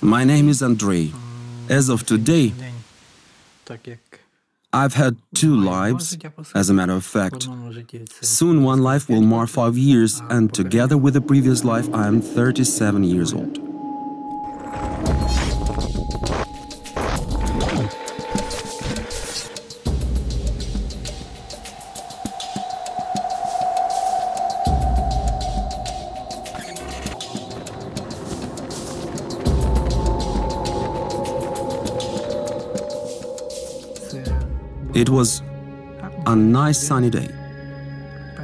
My name is Andrei. As of today, I've had 2 lives, as a matter of fact. Soon one life will mark 5 years, and together with the previous life, I am 37 years old. It was a nice sunny day,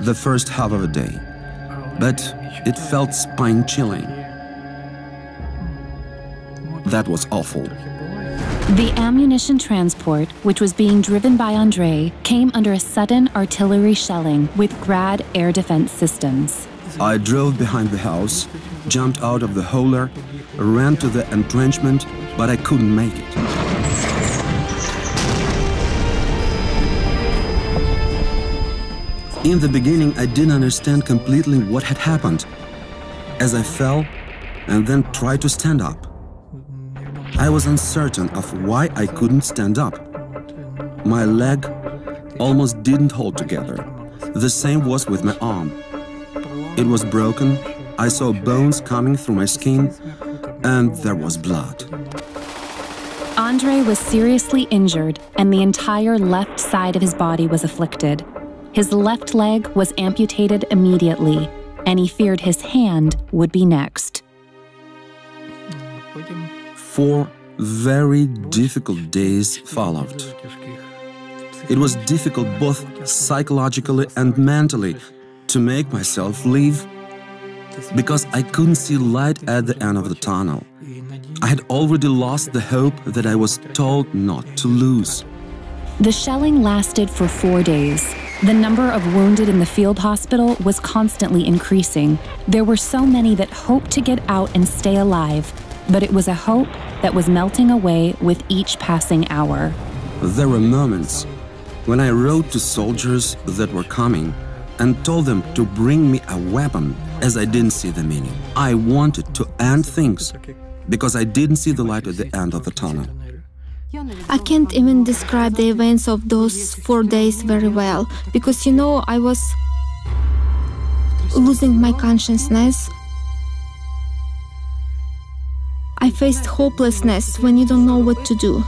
the first half of a day, but it felt spine-chilling. That was awful. The ammunition transport, which was being driven by Andrei, came under a sudden artillery shelling with Grad air defense systems. I drove behind the house, jumped out of the hauler, ran to the entrenchment, but I couldn't make it. In the beginning, I didn't understand completely what had happened, as I fell and then tried to stand up. I was uncertain of why I couldn't stand up. My leg almost didn't hold together. The same was with my arm. It was broken, I saw bones coming through my skin, and there was blood. Andrei was seriously injured, and the entire left side of his body was afflicted. His left leg was amputated immediately, and he feared his hand would be next. 4 very difficult days followed. It was difficult both psychologically and mentally to make myself live, because I couldn't see light at the end of the tunnel. I had already lost the hope that I was told not to lose. The shelling lasted for 4 days. The number of wounded in the field hospital was constantly increasing. There were so many that hoped to get out and stay alive, but it was a hope that was melting away with each passing hour. There were moments when I wrote to soldiers that were coming and told them to bring me a weapon, as I didn't see the meaning. I wanted to end things, because I didn't see the light at the end of the tunnel. I can't even describe the events of those 4 days very well, because, you know, I was losing my consciousness. I faced hopelessness when you don't know what to do.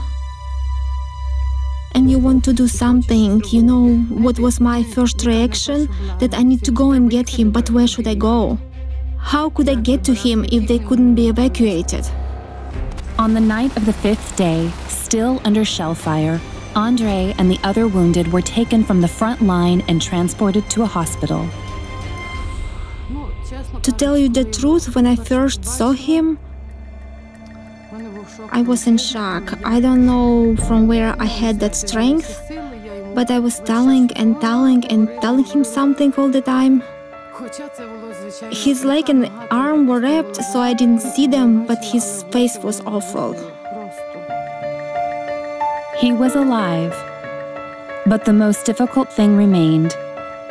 And you want to do something, you know, what was my first reaction? That I need to go and get him, but where should I go? How could I get to him if they couldn't be evacuated? On the night of the 5th day, still under shell fire, Andrei and the other wounded were taken from the front line and transported to a hospital. To tell you the truth, when I first saw him, I was in shock. I don't know from where I had that strength, but I was telling him something all the time. His leg and arm were wrapped, so I didn't see them, but his face was awful. He was alive, but the most difficult thing remained: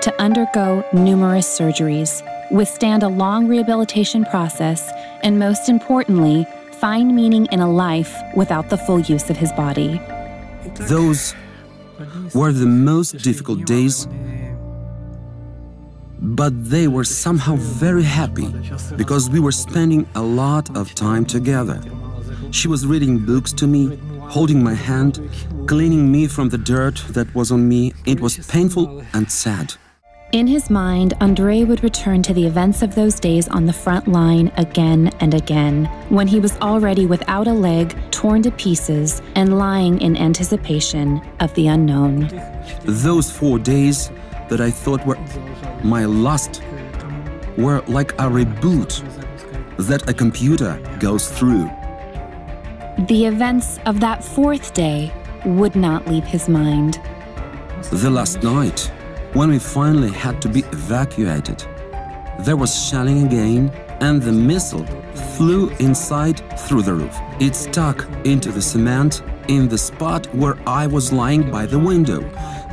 to undergo numerous surgeries, withstand a long rehabilitation process, and most importantly, find meaning in a life without the full use of his body. Those were the most difficult days, but they were somehow very happy, because we were spending a lot of time together. She was reading books to me, holding my hand, cleaning me from the dirt that was on me. It was painful and sad. In his mind, Andrei would return to the events of those days on the front line again and again, when he was already without a leg, torn to pieces, and lying in anticipation of the unknown. Those 4 days that I thought were my last were like a reboot that a computer goes through. The events of that 4th day would not leave his mind. The last night, when we finally had to be evacuated, there was shelling again, and the missile flew inside through the roof. It stuck into the cement in the spot where I was lying by the window.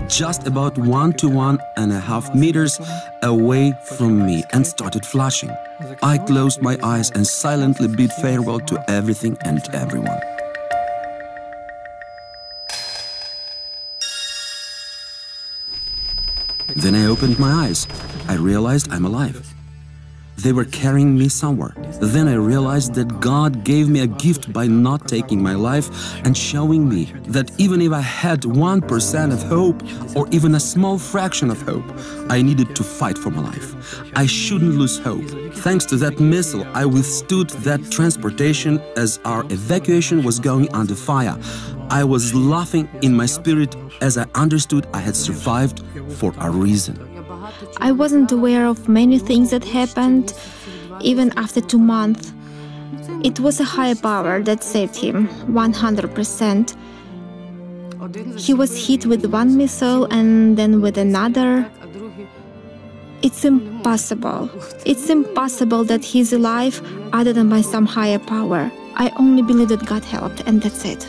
just about 1 to 1.5 meters away from me and started flashing. I closed my eyes and silently bid farewell to everything and everyone. Then I opened my eyes. I realized I'm alive. They were carrying me somewhere. Then I realized that God gave me a gift by not taking my life and showing me that even if I had 1% of hope or even a small fraction of hope, I needed to fight for my life. I shouldn't lose hope. Thanks to that missile, I withstood that transportation as our evacuation was going under fire. I was laughing in my spirit as I understood I had survived for a reason. I wasn't aware of many things that happened, even after 2 months. It was a higher power that saved him, 100%. He was hit with one missile and then with another. It's impossible. It's impossible that he's alive other than by some higher power. I only believe that God helped, and that's it.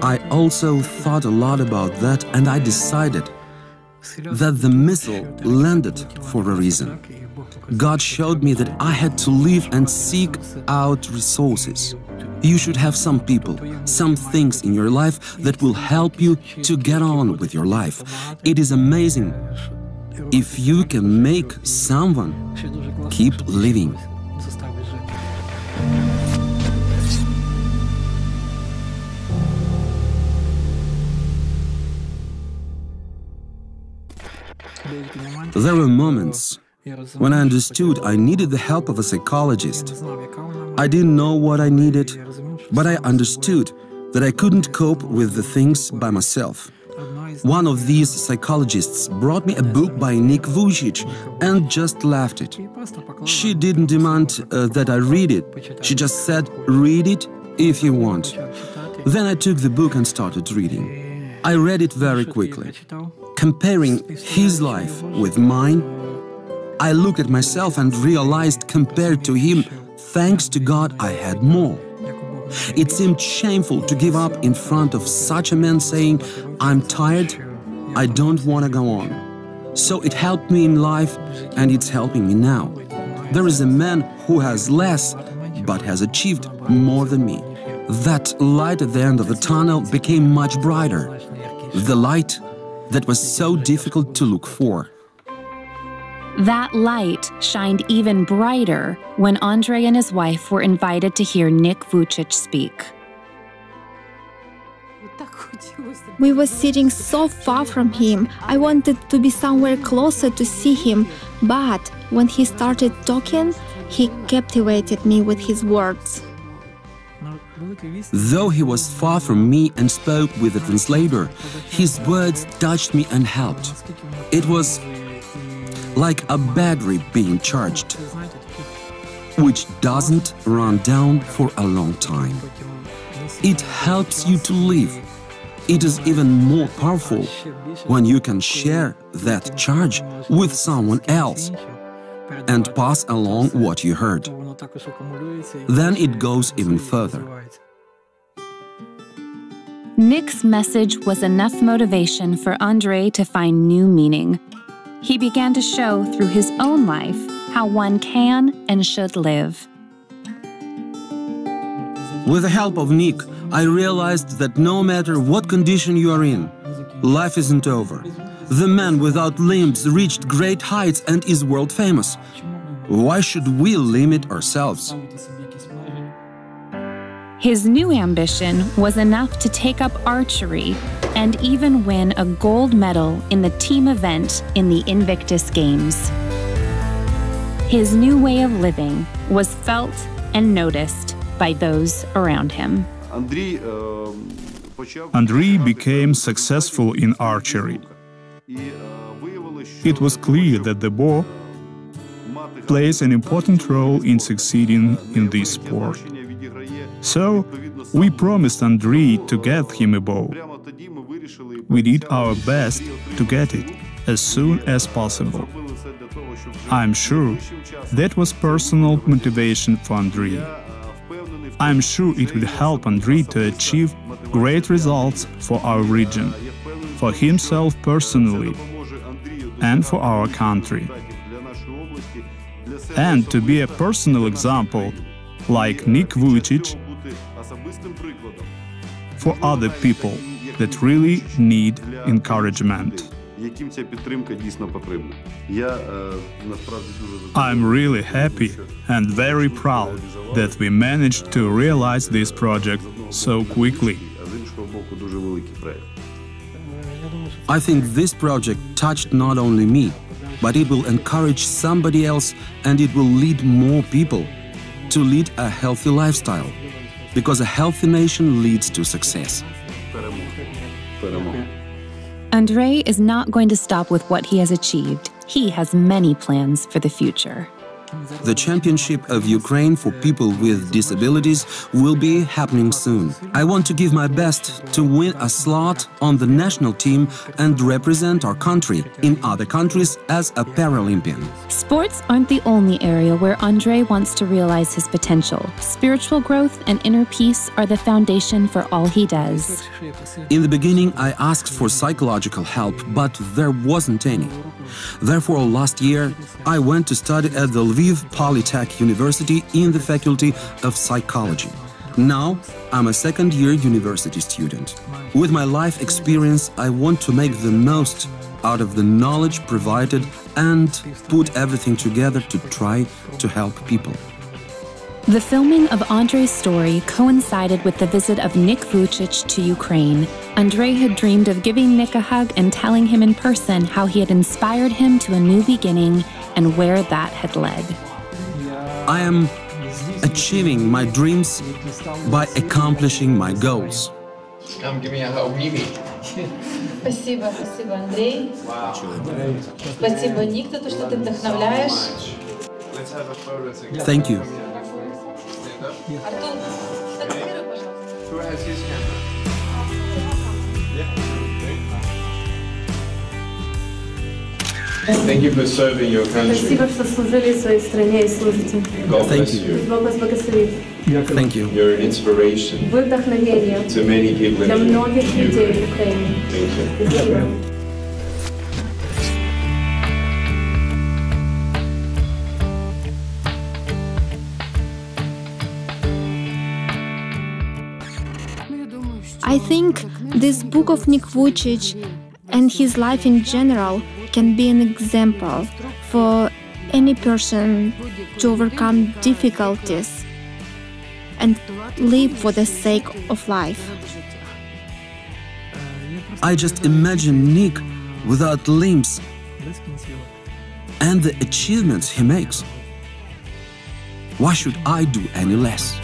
I also thought a lot about that, and I decided that the missile landed for a reason. God showed me that I had to live and seek out resources. You should have some people, some things in your life that will help you to get on with your life. It is amazing if you can make someone keep living. There were moments when I understood I needed the help of a psychologist. I didn't know what I needed, but I understood that I couldn't cope with the things by myself. One of these psychologists brought me a book by Vuijcic and just left it. She didn't demand that I read it. She just said, "Read it if you want." Then I took the book and started reading. I read it very quickly. Comparing his life with mine, I looked at myself and realized compared to him, thanks to God, I had more. It seemed shameful to give up in front of such a man saying, "I'm tired, I don't want to go on." So it helped me in life, and it's helping me now. There is a man who has less, but has achieved more than me. That light at the end of the tunnel became much brighter. The light that was so difficult to look for. That light shined even brighter when Andrei and his wife were invited to hear Nick Vuijcic speak. We were sitting so far from him. I wanted to be somewhere closer to see him, but when he started talking, he captivated me with his words. Though he was far from me and spoke with a translator, his words touched me and helped. It was like a battery being charged, which doesn't run down for a long time. It helps you to live. It is even more powerful when you can share that charge with someone else and pass along what you heard. Then it goes even further. Nick's message was enough motivation for Andrei to find new meaning. He began to show through his own life how one can and should live. With the help of Nick, I realized that no matter what condition you are in, life isn't over. The man without limbs reached great heights and is world famous. Why should we limit ourselves? His new ambition was enough to take up archery and even win a gold medal in the team event in the Invictus Games. His new way of living was felt and noticed by those around him. Andrei became successful in archery. It was clear that the bow plays an important role in succeeding in this sport. So, we promised Andrei to get him a bow. We did our best to get it as soon as possible. I'm sure that was personal motivation for Andrei. I'm sure it will help Andrei to achieve great results for our region. for himself personally and for our country. And to be a personal example, like Nick Vuijcic, for other people that really need encouragement. I'm really happy and very proud that we managed to realize this project so quickly. I think this project touched not only me, but it will encourage somebody else, and it will lead more people to lead a healthy lifestyle, because a healthy nation leads to success. Andrei is not going to stop with what he has achieved. He has many plans for the future. The Championship of Ukraine for people with disabilities will be happening soon. I want to give my best to win a slot on the national team and represent our country in other countries as a Paralympian. Sports aren't the only area where Andrei wants to realize his potential. Spiritual growth and inner peace are the foundation for all he does. In the beginning, I asked for psychological help, but there wasn't any. Therefore, last year, I went to study at the Lviv Polytech University in the Faculty of Psychology. Now, I'm a second-year university student. With my life experience, I want to make the most out of the knowledge provided and put everything together to try to help people. The filming of Andrei's story coincided with the visit of Nick Vuijcic to Ukraine. Andrei had dreamed of giving Nick a hug and telling him in person how he had inspired him to a new beginning and where that had led. I am achieving my dreams by accomplishing my goals. Come give me a hug, Mimi. Спасибо, спасибо, Андрей. Спасибо, Ник, за то, что ты вдохновляешь. Thank you. Артур, сфотографируй, пожалуйста. Who has his camera? Thank you for serving your country. Спасибо, что служили своей стране и служите. God Thank bless you. you. Бог вас благословит. Thank you. You're an inspiration Вы вдохновение to many people для in многих людей в Ukraine. Украине. Thank you. Спасибо. I think this book of Nick Vuijcic and his life in general can be an example for any person to overcome difficulties and live for the sake of life. I just imagine Nick without limbs and the achievements he makes. Why should I do any less?